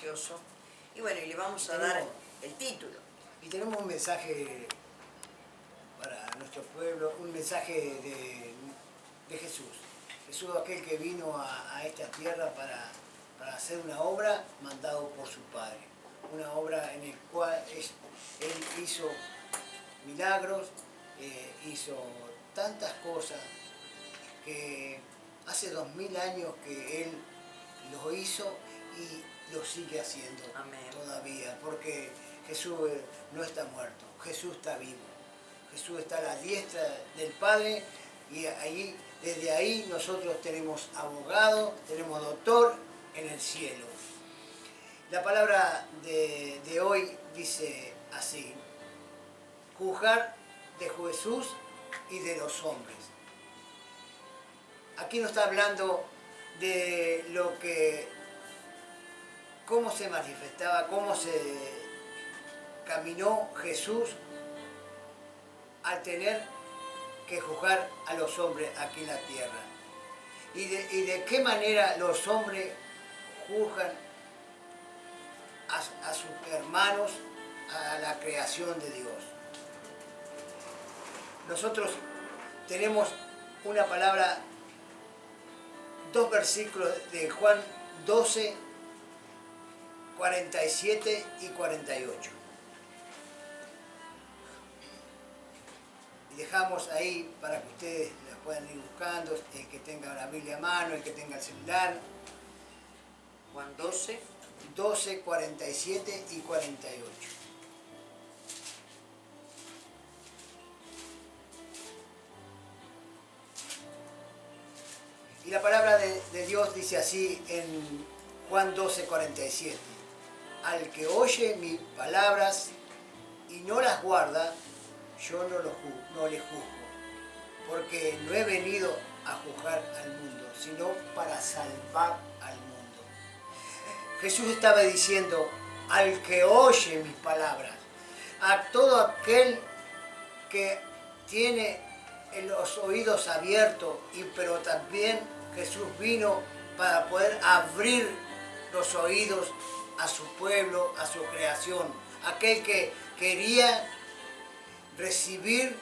precioso. Y bueno, y le vamos a dar el título. Y tenemos un mensaje para nuestro pueblo, un mensaje de Jesús. Jesús, aquel que vino a esta tierra para hacer una obra mandado por su Padre. Una obra en la cual Él hizo milagros, hizo tantas cosas que hace 2000 años que Él lo hizo y lo sigue haciendo. Amén. Todavía, porque Jesús no está muerto, Jesús está vivo. Jesús está a la diestra del Padre y ahí, desde ahí nosotros tenemos abogado, tenemos doctor en el cielo. La palabra de hoy dice así: juzgar de Jesús y de los hombres. Aquí nos está hablando de lo que, cómo se manifestaba, cómo se caminó Jesús al tener que juzgar a los hombres aquí en la tierra. Y de qué manera los hombres juzgan a sus hermanos, a la creación de Dios. Nosotros tenemos una palabra, dos versículos de Juan 12, 47 y 48. Y dejamos ahí para que ustedes las puedan ir buscando, el que tenga la Biblia a mano, el que tenga el celular. Juan 12. 12, 47 y 48. Y la palabra de Dios dice así en Juan 12, 47. Al que oye mis palabras y no las guarda, yo no le juzgo, porque no he venido a juzgar al mundo, sino para salvar al mundo. Jesús estaba diciendo, al que oye mis palabras, a todo aquel que tiene los oídos abiertos, pero también Jesús vino para poder abrir los oídos a su pueblo, a su creación, aquel que quería recibir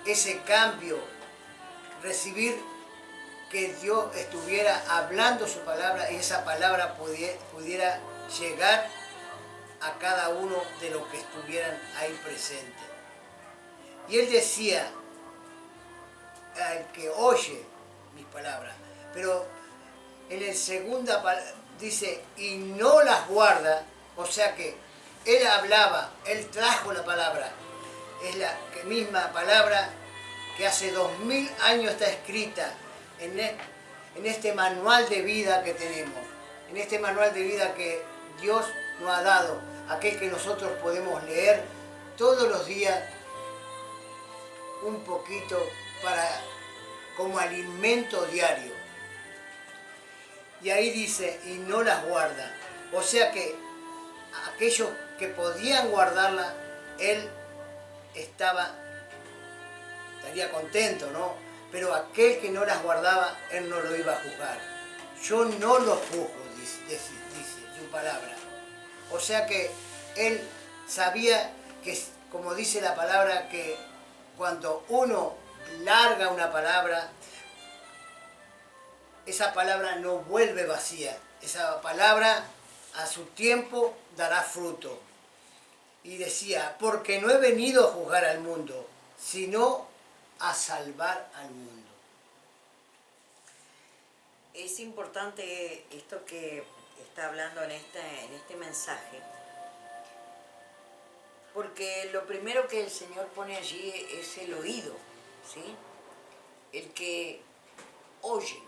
ese cambio, recibir que Dios estuviera hablando su palabra y esa palabra pudiera llegar a cada uno de los que estuvieran ahí presentes. Y él decía, al que oye mis palabras, pero en el segunda dice, y no las guarda, o sea que él hablaba, él trajo la palabra, es la misma palabra que hace 2000 años está escrita en este manual de vida que tenemos, en este manual de vida que Dios nos ha dado, aquel que nosotros podemos leer todos los días un poquito como alimento diario. Y ahí dice, y no las guarda. O sea que aquellos que podían guardarla, él estaría contento, ¿no? Pero aquel que no las guardaba, él no lo iba a juzgar. Yo no lo juzgo, dice su palabra. O sea que él sabía que, como dice la palabra, que cuando uno larga una palabra, esa palabra no vuelve vacía. Esa palabra a su tiempo dará fruto. Y decía, porque no he venido a juzgar al mundo, sino a salvar al mundo. Es importante esto que está hablando en este mensaje, porque lo primero que el Señor pone allí es el oído, ¿sí? El que oye.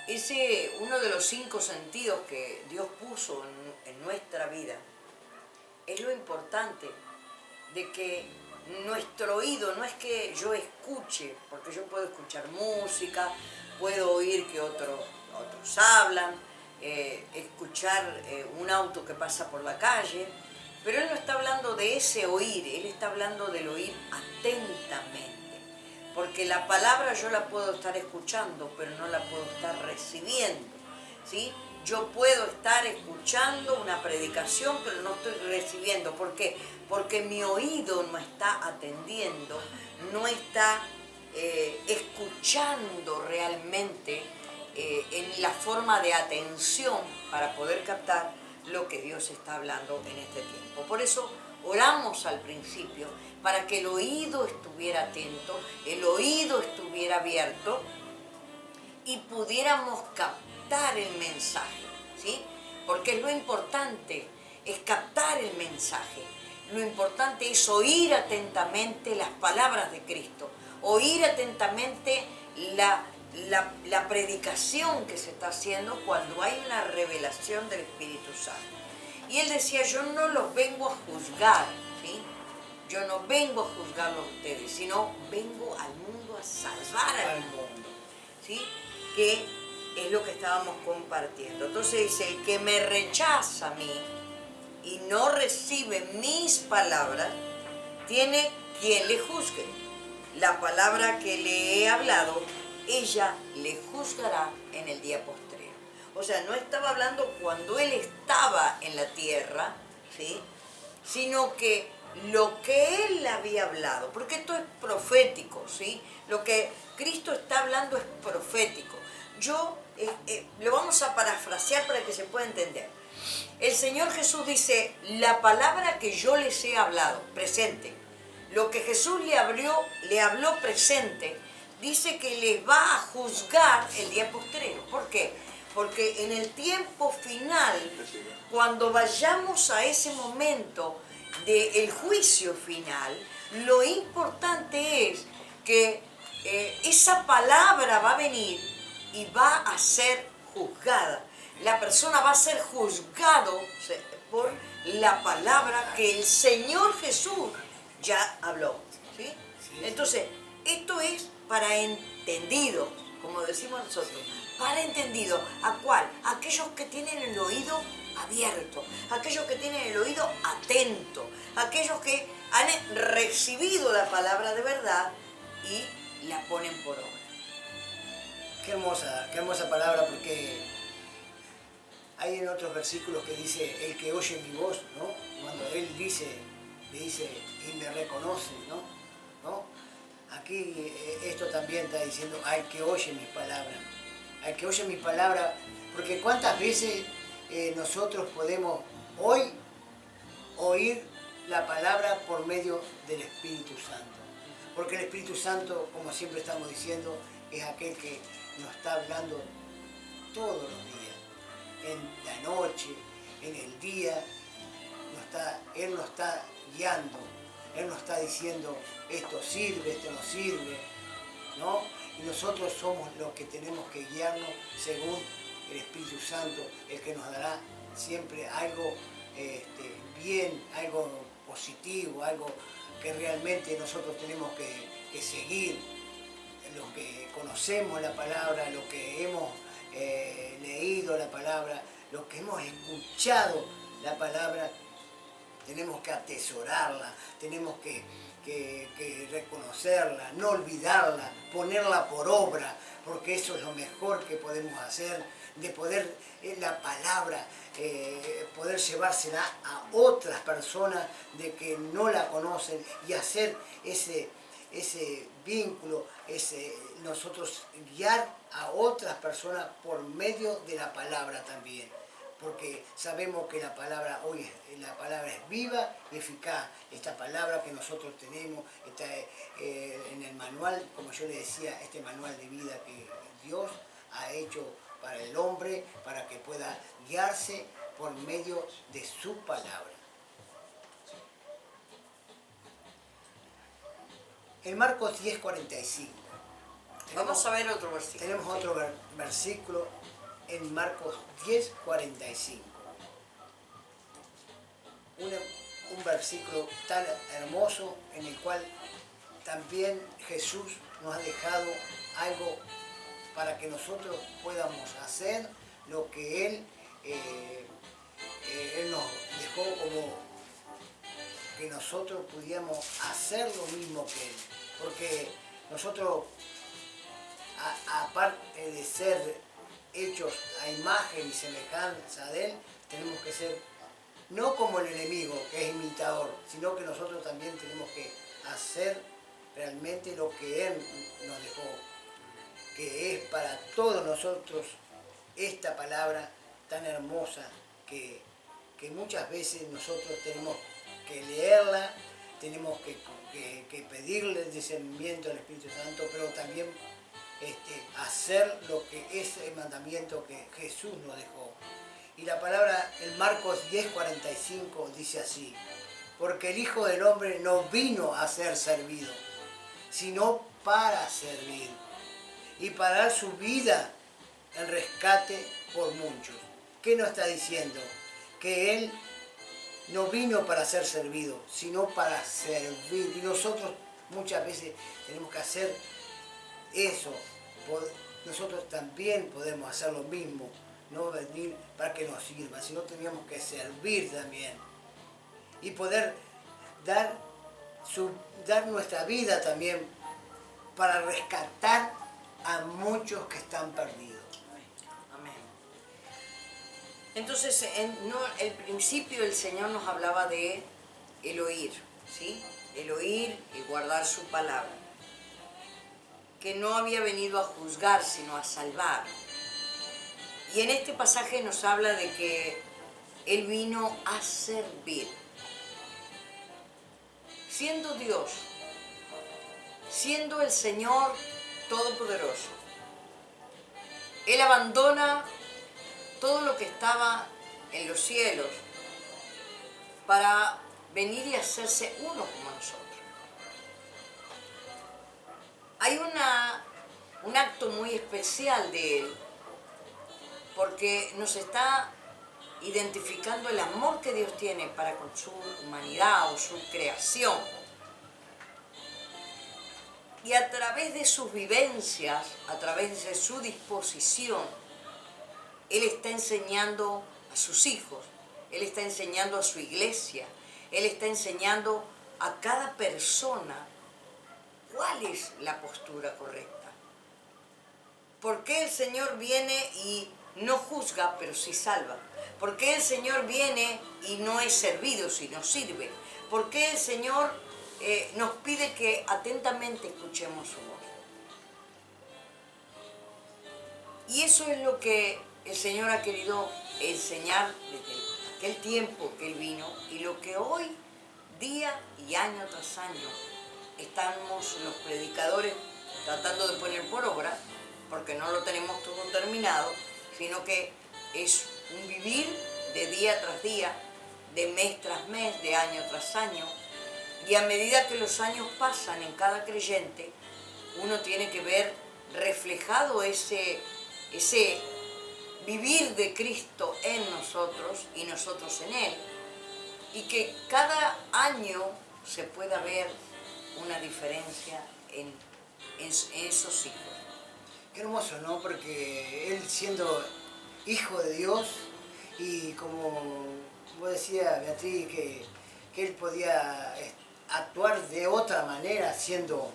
Ese uno de los 5 sentidos que Dios puso en nuestra vida. Es lo importante de que nuestro oído no es que yo escuche, porque yo puedo escuchar música, puedo oír que otros hablan, escuchar un auto que pasa por la calle, pero Él no está hablando de ese oír, Él está hablando del oír atentamente. Porque la palabra yo la puedo estar escuchando, pero no la puedo estar recibiendo, ¿sí? yo puedo estar escuchando una predicación, pero no estoy recibiendo. ¿Por qué? Porque mi oído no está atendiendo, no está escuchando realmente en la forma de atención para poder captar lo que Dios está hablando en este tiempo. Por eso oramos al principio para que el oído estuviera atento, el oído estuviera abierto y pudiéramos captar el mensaje, ¿sí? Porque lo importante es captar el mensaje. Lo importante es oír atentamente las palabras de Cristo, oír atentamente la predicación que se está haciendo cuando hay una revelación del Espíritu Santo. Y él decía, yo no los vengo a juzgar, ¿sí? Yo no vengo a juzgarlos a ustedes, sino vengo al mundo a salvar al mundo, ¿sí? Que es lo que estábamos compartiendo. Entonces dice, el que me rechaza a mí y no recibe mis palabras, tiene quien le juzgue. La palabra que le he hablado, ella le juzgará en el día postrero. O sea, no estaba hablando cuando él estaba en la tierra, ¿sí? Sino que lo que él había hablado, porque esto es profético, ¿sí? Lo que Cristo está hablando es profético. Lo vamos a parafrasear para que se pueda entender. El Señor Jesús dice, la palabra que yo les he hablado, presente, lo que Jesús le habló presente, dice que les va a juzgar el día postrero. ¿Por qué? Porque en el tiempo final, cuando vayamos a ese momento del juicio final, lo importante es que esa palabra va a venir y va a ser juzgada. La persona va a ser juzgado por la palabra que el Señor Jesús ya habló, ¿sí? Entonces, esto es para entendidos, como decimos nosotros, para entendido. ¿A cuál? Aquellos que tienen el oído abierto, aquellos que tienen el oído atento, aquellos que han recibido la palabra de verdad y la ponen por obra. Qué hermosa palabra, porque hay en otros versículos que dice, el que oye mi voz, ¿no? Cuando él le dice, y me reconoce, ¿no? Aquí esto también está diciendo, al que oye mis palabras. Al que oye mis palabras, porque cuántas veces nosotros podemos hoy oír la palabra por medio del Espíritu Santo. Porque el Espíritu Santo, como siempre estamos diciendo, es aquel que nos está hablando todos los días, en la noche, en el día, Él nos está guiando, Él nos está diciendo esto sirve, esto no sirve, ¿no? Y nosotros somos los que tenemos que guiarnos según el Espíritu Santo, el que nos dará siempre algo bien, algo positivo, algo que realmente nosotros tenemos que seguir. Los que conocemos la palabra, los que hemos leído la palabra, los que hemos escuchado la palabra, tenemos que atesorarla, tenemos que reconocerla, no olvidarla, ponerla por obra, porque eso es lo mejor que podemos hacer, de poder la palabra, poder llevársela a otras personas de que no la conocen y hacer ese vínculo, nosotros guiar a otras personas por medio de la palabra también. Porque sabemos que la palabra hoy es viva y eficaz. Esta palabra que nosotros tenemos está en el manual, como yo le decía, este manual de vida que Dios ha hecho para el hombre, para que pueda guiarse por medio de su palabra. En Marcos 10:45. Vamos a ver otro versículo. Tenemos otro versículo en Marcos 10:45. Un versículo tan hermoso en el cual también Jesús nos ha dejado algo para que nosotros podamos hacer lo que Él nos dejó, como que nosotros pudiéramos hacer lo mismo que Él. Porque nosotros, aparte de ser hechos a imagen y semejanza de Él, tenemos que ser no como el enemigo, que es imitador, sino que nosotros también tenemos que hacer realmente lo que Él nos dejó, que es para todos nosotros esta palabra tan hermosa que muchas veces nosotros tenemos que leerla, tenemos que pedirle el discernimiento al Espíritu Santo, pero también hacer lo que es el mandamiento que Jesús nos dejó. Y la palabra en Marcos 10:45 dice así: porque el Hijo del Hombre no vino a ser servido, sino para servir y para dar su vida en rescate por muchos. ¿Qué nos está diciendo? Que Él no vino para ser servido, sino para servir. Y nosotros muchas veces tenemos que hacer eso. Nosotros también podemos hacer lo mismo, no venir para que nos sirva, sino teníamos que servir también. Y poder dar nuestra vida también para rescatar a muchos que están perdidos. Entonces, en el principio el Señor nos hablaba de el oír, ¿sí? El oír y guardar su palabra. Que no había venido a juzgar, sino a salvar. Y en este pasaje nos habla de que Él vino a servir. Siendo Dios, siendo el Señor Todopoderoso, Él abandona todo lo que estaba en los cielos para venir y hacerse uno como nosotros. Hay un acto muy especial de Él, porque nos está identificando el amor que Dios tiene para con su humanidad o su creación. Y a través de sus vivencias, a través de su disposición, Él está enseñando a sus hijos, Él está enseñando a su iglesia, Él está enseñando a cada persona cuál es la postura correcta. ¿Por qué el Señor viene y no juzga, pero sí salva? ¿Por qué el Señor viene y no es servido, sino sirve? ¿Por qué el Señor nos pide que atentamente escuchemos su voz? Y eso es lo que el Señor ha querido enseñar desde aquel tiempo que Él vino, y lo que hoy, día y año tras año, estamos los predicadores tratando de poner por obra, porque no lo tenemos todo terminado, sino que es un vivir de día tras día, de mes tras mes, de año tras año, y a medida que los años pasan en cada creyente, uno tiene que ver reflejado ese vivir de Cristo en nosotros y nosotros en Él, y que cada año se pueda ver una diferencia en esos hijos. Qué hermoso, ¿no? Porque Él, siendo hijo de Dios, y como vos decías, Beatriz, que Él podía actuar de otra manera, siendo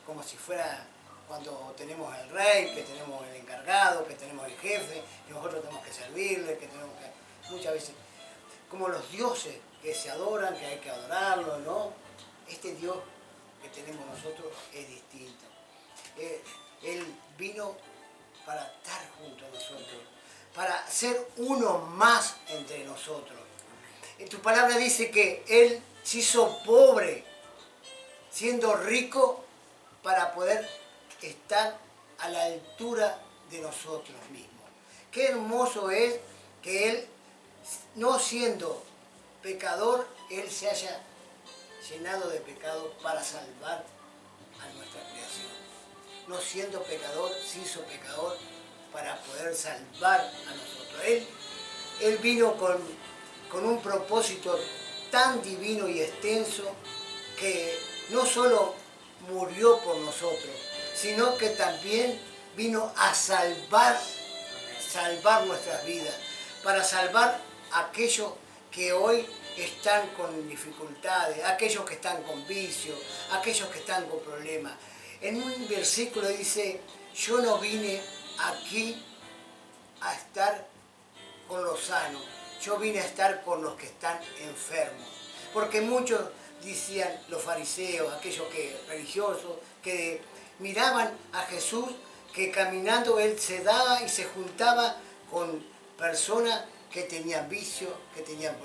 como si fuera cuando tenemos el rey, que tenemos el encargado, que tenemos el jefe, que nosotros tenemos que servirle, que tenemos que... Muchas veces, como los dioses que se adoran, que hay que adorarlo, ¿no? Este Dios que tenemos nosotros es distinto. Él vino para estar junto a nosotros, para ser uno más entre nosotros. En tu palabra dice que Él se hizo pobre, siendo rico, para poder estar a la altura de nosotros mismos. Qué hermoso es que Él, no siendo pecador, Él se haya llenado de pecado para salvar a nuestra creación. No siendo pecador, se hizo pecador para poder salvar a nosotros. Él vino con un propósito tan divino y extenso, que no solo murió por nosotros, sino que también vino a salvar nuestras vidas, para salvar a aquellos que hoy están con dificultades, aquellos que están con vicios, aquellos que están con problemas. En un versículo dice: yo no vine aquí a estar con los sanos, yo vine a estar con los que están enfermos. Porque muchos decían, los fariseos, aquellos que religiosos, que miraban a Jesús, que caminando él se daba y se juntaba con personas que tenían vicios, que tenían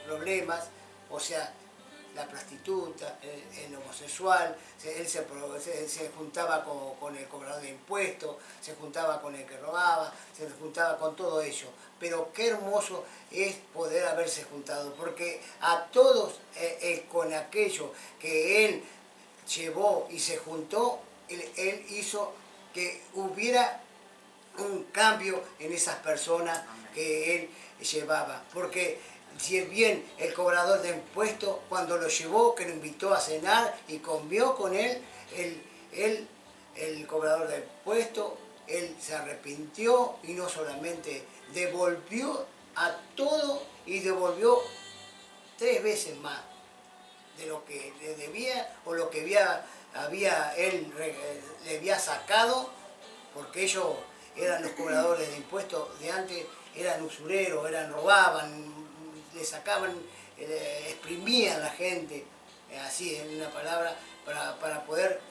problemas, o sea, la prostituta, el homosexual, él se juntaba con el cobrador de impuestos, se juntaba con el que robaba, se juntaba con todo ello. Pero qué hermoso es poder haberse juntado, porque a todos con aquello que él llevó y se juntó, él hizo que hubiera un cambio en esas personas que él llevaba. Porque si bien el cobrador de impuestos, cuando lo llevó, que lo invitó a cenar y comió con él, el cobrador de impuestos, él se arrepintió y no solamente devolvió a todo y devolvió 3 veces más de lo que le debía o lo que él le había sacado, porque ellos eran los cobradores de impuestos de antes, eran usureros, robaban, le sacaban, exprimían a la gente, así en una palabra, para poder,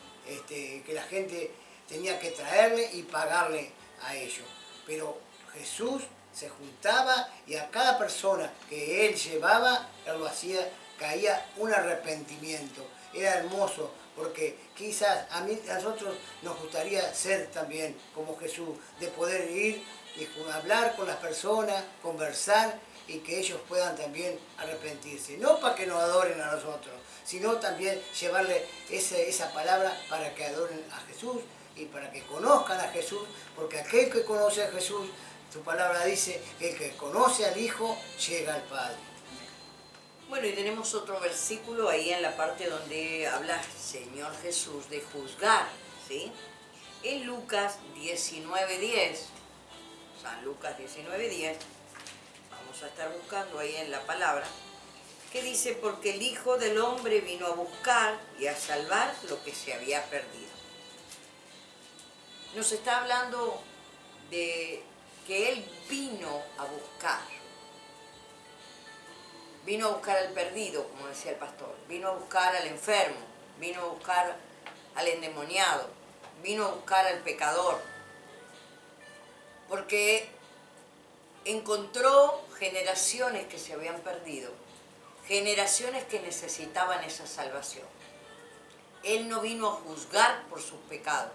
que la gente tenía que traerle y pagarle a ellos. Pero Jesús se juntaba y a cada persona que él llevaba, él lo hacía, caía un arrepentimiento. Era hermoso, porque quizás a nosotros nos gustaría ser también como Jesús, de poder ir y hablar con las personas, conversar y que ellos puedan también arrepentirse. No para que nos adoren a nosotros, sino también llevarle esa palabra para que adoren a Jesús y para que conozcan a Jesús, porque aquel que conoce a Jesús, su palabra dice que el que conoce al Hijo llega al Padre. Bueno, y tenemos otro versículo ahí en la parte donde habla Señor Jesús de juzgar, ¿sí? En Lucas 19:10, San Lucas 19:10, vamos a estar buscando ahí en la palabra, que dice, porque el Hijo del Hombre vino a buscar y a salvar lo que se había perdido. Nos está hablando de que Él vino a buscar. Vino a buscar al perdido, como decía el pastor. Vino a buscar al enfermo. Vino a buscar al endemoniado. Vino a buscar al pecador. Porque encontró generaciones que se habían perdido. Generaciones que necesitaban esa salvación. Él no vino a juzgar por sus pecados.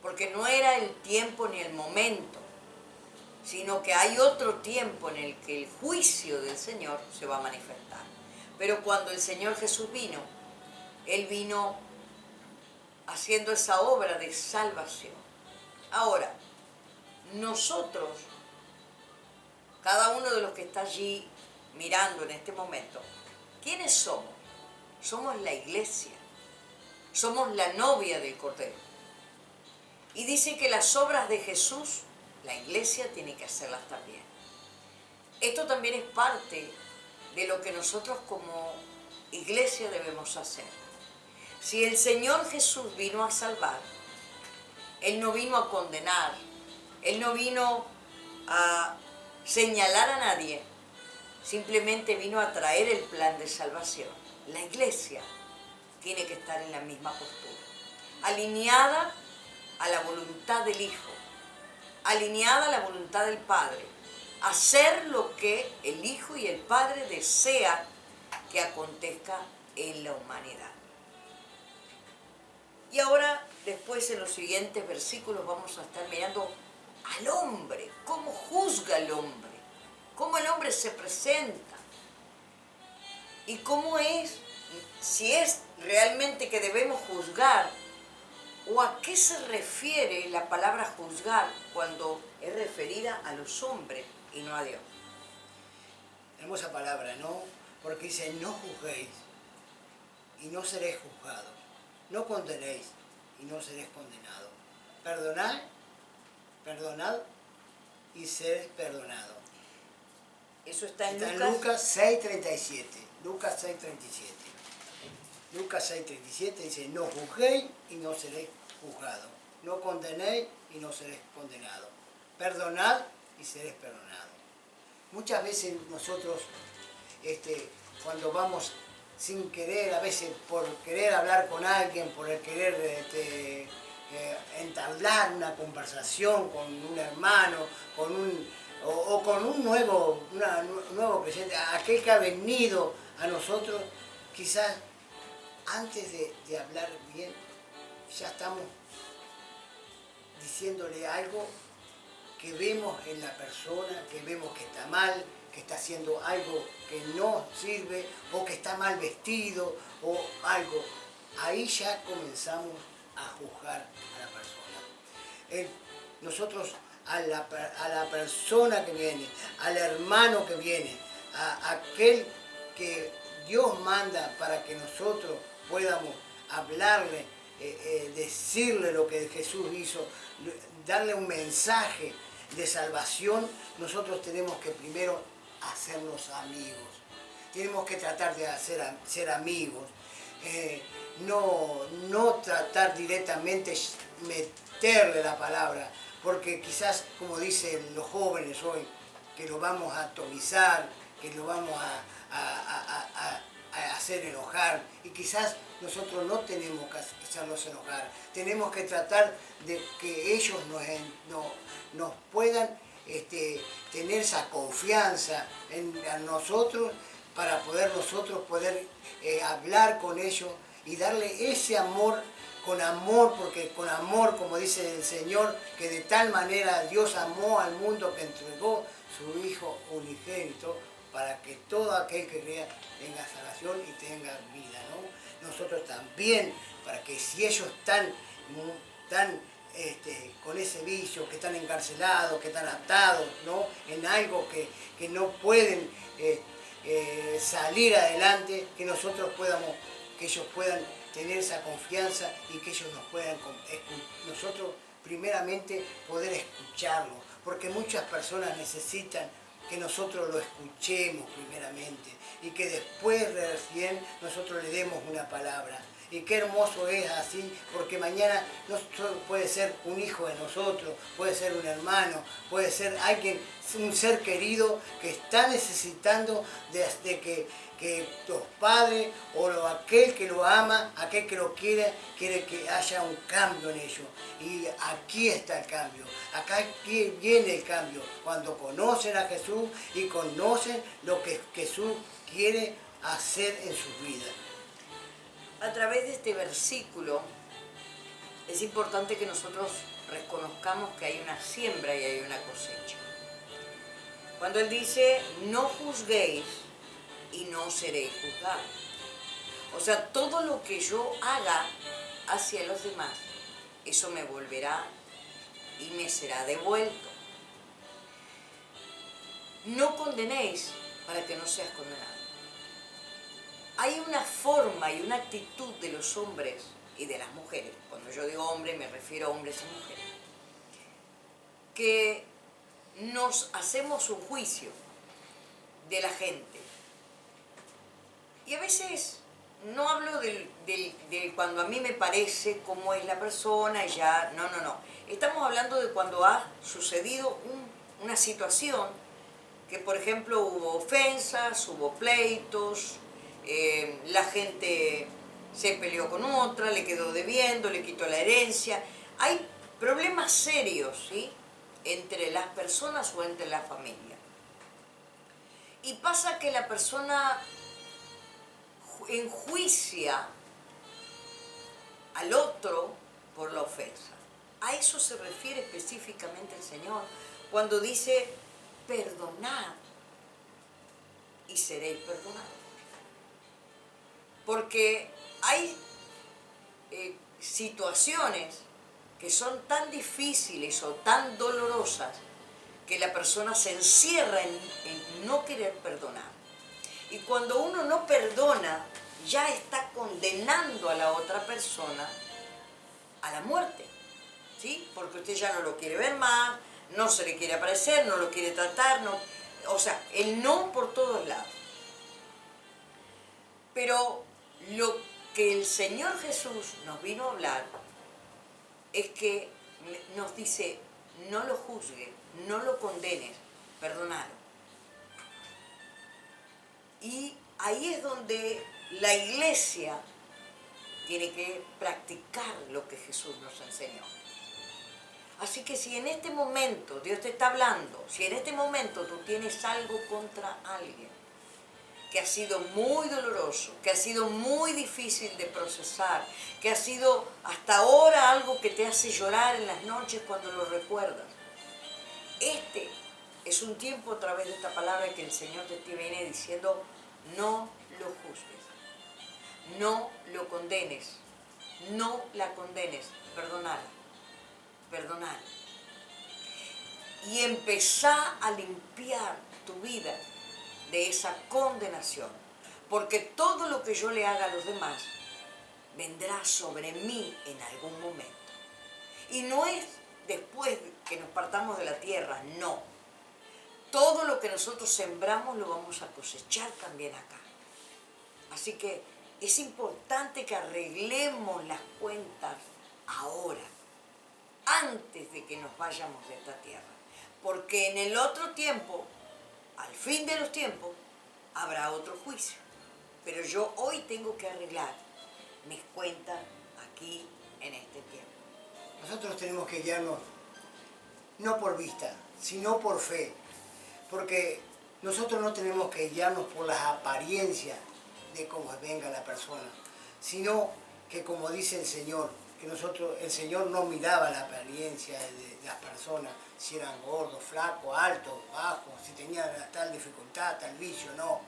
Porque no era el tiempo ni el momento, sino que hay otro tiempo en el que el juicio del Señor se va a manifestar. Pero cuando el Señor Jesús vino, Él vino haciendo esa obra de salvación. Ahora, nosotros, cada uno de los que está allí mirando en este momento, ¿quiénes somos? Somos la iglesia, somos la novia del Cordero. Y dice que las obras de Jesús, la iglesia tiene que hacerlas también. Esto también es parte de lo que nosotros como iglesia debemos hacer. Si el Señor Jesús vino a salvar, Él no vino a condenar, Él no vino a señalar a nadie, simplemente vino a traer el plan de salvación. La iglesia tiene que estar en la misma postura, alineada a la voluntad del Hijo, alineada a la voluntad del Padre, hacer lo que el Hijo y el Padre desean que acontezca en la humanidad. Y ahora, después en los siguientes versículos vamos a estar mirando al hombre, cómo juzga el hombre, cómo el hombre se presenta y cómo es, si es realmente que debemos juzgar. ¿O a qué se refiere la palabra juzgar cuando es referida a los hombres y no a Dios? Hermosa palabra, ¿no? Porque dice, no juzguéis y no seréis juzgados. No condenéis y no seréis condenados. Perdonad y seréis perdonados. Eso está en Lucas 6:37. Lucas 6:37. Lucas 6:37 dice, no juzguéis y no seréis juzgados. No condenéis y no seréis condenados. perdonad y seréis perdonados. Muchas veces nosotros, cuando vamos sin querer, a veces por querer hablar con alguien, por el querer entablar una conversación con un hermano, o con un nuevo creyente, aquel que ha venido a nosotros, quizás antes de hablar bien, ya estamos diciéndole algo que vemos en la persona, que vemos que está mal, que está haciendo algo que no sirve, o que está mal vestido, o algo. Ahí ya comenzamos a juzgar a la persona. Nosotros a la persona que viene, al hermano que viene, a aquel que Dios manda para que nosotros podamos hablarle, decirle lo que Jesús hizo, darle un mensaje de salvación, nosotros tenemos que primero hacernos amigos. Tenemos que tratar de ser amigos. No tratar directamente meterle la palabra, porque quizás, como dicen los jóvenes hoy, que lo vamos a atomizar, que lo vamos a hacer enojar, y quizás nosotros no tenemos que hacerlos enojar. Tenemos que tratar de que ellos nos puedan tener esa confianza en nosotros, para poder nosotros hablar con ellos y darle ese amor, con amor, porque con amor, como dice el Señor, que de tal manera Dios amó al mundo que entregó su Hijo unigénito, para que todo aquel que crea tenga salvación y tenga vida, ¿no? Nosotros también, para que si ellos están con ese vicio, que están encarcelados, que están atados, ¿no?, en algo que no pueden salir adelante, que ellos puedan tener esa confianza y que ellos nosotros primeramente poder escucharlos, porque muchas personas necesitan que nosotros lo escuchemos primeramente y que después recién nosotros le demos una palabra. Y qué hermoso es así, porque mañana puede ser un hijo de nosotros, puede ser un hermano, puede ser alguien, un ser querido que está necesitando de que los padres o aquel que lo ama, aquel que lo quiere que haya un cambio en ellos. Y aquí está el cambio, aquí viene el cambio, cuando conocen a Jesús y conocen lo que Jesús quiere hacer en sus vidas. A través de este versículo es importante que nosotros reconozcamos que hay una siembra y hay una cosecha. Cuando Él dice, no juzguéis y no seréis juzgados. O sea, todo lo que yo haga hacia los demás, eso me volverá y me será devuelto. No condenéis para que no seas condenado. Hay una forma y una actitud de los hombres y de las mujeres, cuando yo digo hombre me refiero a hombres y mujeres, que nos hacemos un juicio de la gente. Y a veces no hablo de cuando a mí me parece cómo es la persona, ya, no. Estamos hablando de cuando ha sucedido una situación que, por ejemplo, hubo ofensas, hubo pleitos, la gente se peleó con otra, le quedó debiendo, le quitó la herencia. Hay problemas serios, ¿sí?, entre las personas o entre la familia. Y pasa que la persona enjuicia al otro por la ofensa. A eso se refiere específicamente el Señor cuando dice, perdonad y seréis perdonados. Porque hay situaciones que son tan difíciles o tan dolorosas que la persona se encierra en no querer perdonar. Y cuando uno no perdona, ya está condenando a la otra persona a la muerte, ¿sí? Porque usted ya no lo quiere ver más, no se le quiere aparecer, no lo quiere tratar, o sea, el no por todos lados. Pero lo que el Señor Jesús nos vino a hablar es que nos dice, no lo juzguen, no lo condenes, perdonalo. Y ahí es donde la iglesia tiene que practicar lo que Jesús nos enseñó. Así que si en este momento Dios te está hablando, si en este momento tú tienes algo contra alguien que ha sido muy doloroso, que ha sido muy difícil de procesar, que ha sido hasta ahora algo que te hace llorar en las noches cuando lo recuerdas, este es un tiempo a través de esta palabra que el Señor te viene diciendo: no lo juzgues, no lo condenes, no la condenes, perdonala. Perdonar. Y empezá a limpiar tu vida de esa condenación. Porque todo lo que yo le haga a los demás vendrá sobre mí en algún momento. Y no es después que nos partamos de la tierra, no. Todo lo que nosotros sembramos lo vamos a cosechar también acá. Así que es importante que arreglemos las cuentas ahora, antes de que nos vayamos de esta tierra. Porque en el otro tiempo, al fin de los tiempos, habrá otro juicio. Pero yo hoy tengo que arreglar mis cuentas aquí en este tiempo. Nosotros tenemos que guiarnos no por vista, sino por fe. Porque nosotros no tenemos que guiarnos por las apariencias de cómo venga la persona, sino que, como dice el Señor, que el Señor no miraba la apariencia de las personas, si eran gordos, flacos, altos, bajos, si tenían tal dificultad, tal vicio, no.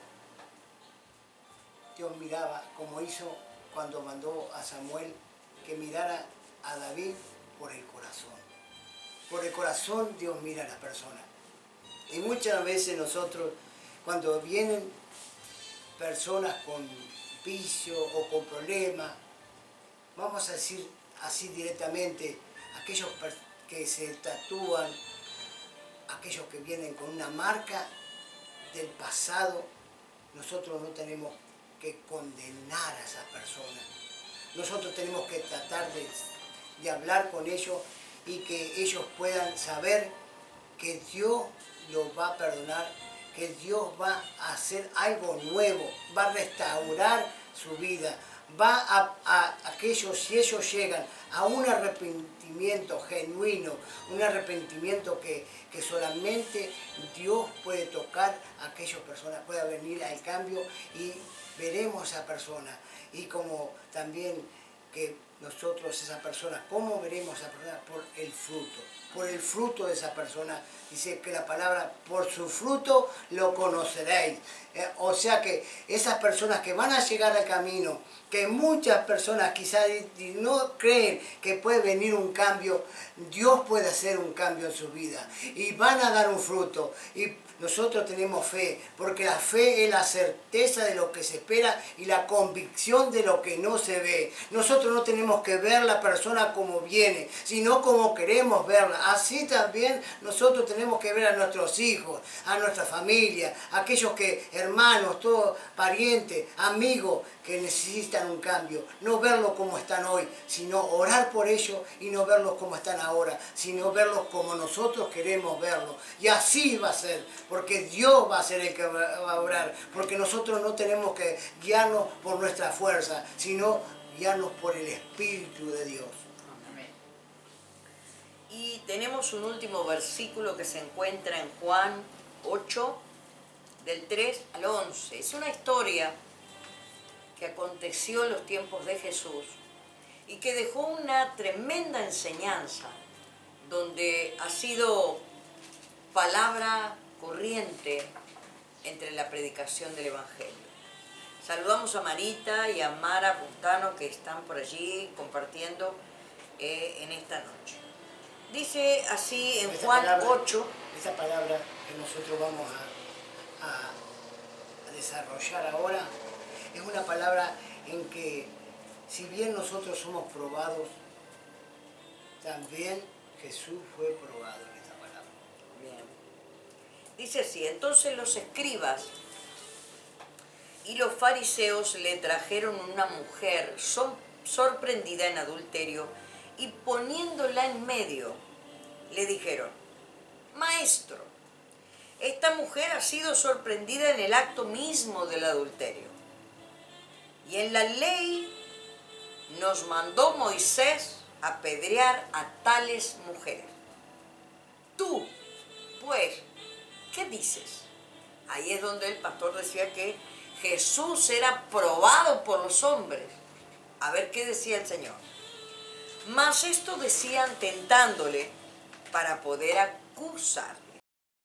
Dios miraba, como hizo cuando mandó a Samuel, que mirara a David por el corazón. Por el corazón Dios mira a las personas. Y muchas veces nosotros, cuando vienen personas con vicio o con problemas, vamos a decir así directamente, aquellos que se tatúan, aquellos que vienen con una marca del pasado, nosotros no tenemos que condenar a esas personas. Nosotros tenemos que tratar de hablar con ellos y que ellos puedan saber que Dios los va a perdonar, que Dios va a hacer algo nuevo, va a restaurar su vida. Va a aquellos, si ellos llegan a un arrepentimiento genuino, un arrepentimiento que solamente Dios puede tocar, a aquellas personas pueda venir al cambio y veremos a esa persona. Y como también que nosotros, esa persona, ¿cómo veremos a esa persona? Por el fruto de esa persona. Dice que la palabra, por su fruto lo conoceréis. O sea que esas personas que van a llegar al camino, que muchas personas quizás no creen que puede venir un cambio, Dios puede hacer un cambio en su vida y van a dar un fruto. Y nosotros tenemos fe, porque la fe es la certeza de lo que se espera y la convicción de lo que no se ve. Nosotros no tenemos que ver la persona como viene, sino como queremos verla. Así también nosotros tenemos que ver a nuestros hijos, a nuestra familia, a aquellos hermanos, todos parientes, amigos que necesitan un cambio. No verlos como están hoy, sino orar por ellos y no verlos como están ahora, sino verlos como nosotros queremos verlos. Y así va a ser, porque Dios va a ser el que va a orar, porque nosotros no tenemos que guiarnos por nuestra fuerza, sino guiarnos por el Espíritu de Dios. Amén. Y tenemos un último versículo que se encuentra en Juan 8, del 3 al 11. Es una historia que aconteció en los tiempos de Jesús y que dejó una tremenda enseñanza, donde ha sido palabra corriente entre la predicación del Evangelio. Saludamos a Marita y a Mara Puntano, que están por allí compartiendo en esta noche. Dice así en Juan 8. Esta palabra que nosotros vamos a desarrollar ahora es una palabra en que, si bien nosotros somos probados, también Jesús fue probado en esta palabra. Bien. Dice así: entonces los escribas y los fariseos le trajeron una mujer sorprendida en adulterio y poniéndola en medio, le dijeron: Maestro, esta mujer ha sido sorprendida en el acto mismo del adulterio. Y en la ley nos mandó Moisés apedrear a tales mujeres. Tú, pues, ¿qué dices? Ahí es donde el pastor decía que Jesús era probado por los hombres. A ver qué decía el Señor. Mas esto decían tentándole para poder acusar.